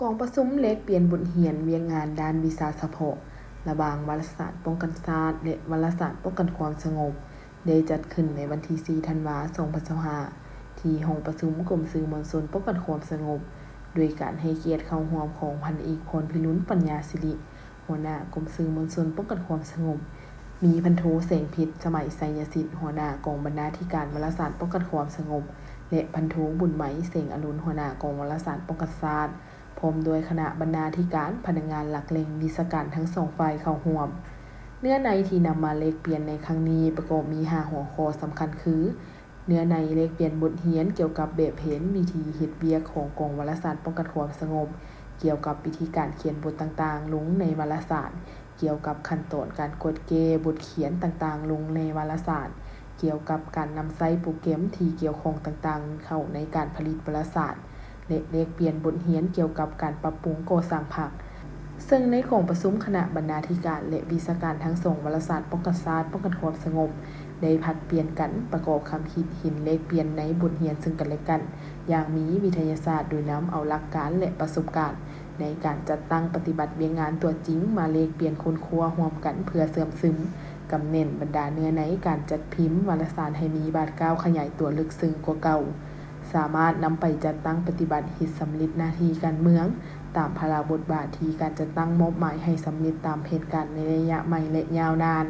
กองประชุมเล็กเปลี่ยนบทเรียนเวียงงานด้านวิชาเฉพาะระหว่างวารสารป้องกันชาติและวารสารป้องกันความสงบได้จัดขึ้นในวันที่ 4 ธันวาคม 2025 ที่ห้องประชุมกรมสื่อมวลชนป้องกันความสงบโดยการให้เกียรติเข้าร่วมของพันเอกพรพิรุณปัญญาสิริหัวหน้ากรมสื่อมวลชนป้องกันความสงบมีพันโทแสงเพชรสมัยไสยสิทธิ์หัวหน้ากองบรรณาธิการวารสารป้องกันความสงบและพันโทบุญไหมเสงอรุณหัวหน้ากองวารสารป้องกันชาติพร้อมด้วยคณะบรรณาธิการพนักงานหลักเลงวิชาการทั้งสองฝ่ายเข้าร่วมเนื้อในที่นำมาเลขเปลี่ยนในครั้งนี้ประกอบมี5หัวข้อสำคัญคือเนื้อในเลขเปลี่ยนบทเรียนเกี่ยวกับแบบเห็นวิธีเฮ็ดเวียกของกองวารสารป้องกันความสงบเกี่ยวกับวิธีการเขียนบทต่างๆลงในวารสารเกี่ยวกับขั้นตอนการกดเกบทเขียนต่างๆลงในวารสารเกี่ยวกับการนำใช้โปรแกรมที่เกี่ยวข้องต่างๆเข้าในการผลิตวารสารและเลขเปลี่ยนบทเรียนเกี่ยวกับการปรับปรุงก่อสร้างพรรคซึ่งในของประชุมคณะบรรณาธิการและวิชาการทั้งสองวารสารป้องกันชาติป้องกันความสงบได้ผลัดเปลี่ยนกันประกอบคำคิดเห็นเลขเปลี่ยนในบทเรียนซึ่งกันและกันอย่างมีวิทยาศาสตร์โดยนำเอาหลักการและประสบการณ์ในการจัดตั้งปฏิบัติเวียงงานตัวจริงมาเลขเปลี่ยนค้นคว้าร่วมกันเพื่อเสริมซึมกำเน้นบรรดาเนื้อในการจัดพิมพ์วารสารให้มีบาดก้าวขยายตัวลึกซึ้งกว่าเก่าสามารถนำไปจัดตั้งปฏิบัติเฮ็ดสำเร็จหน้าที่การเมืองตามภาระบทบาทที่การจัดตั้งมอบหมายให้สำเร็จตามเหตุการณ์ในระยะใหม่และยาวนาน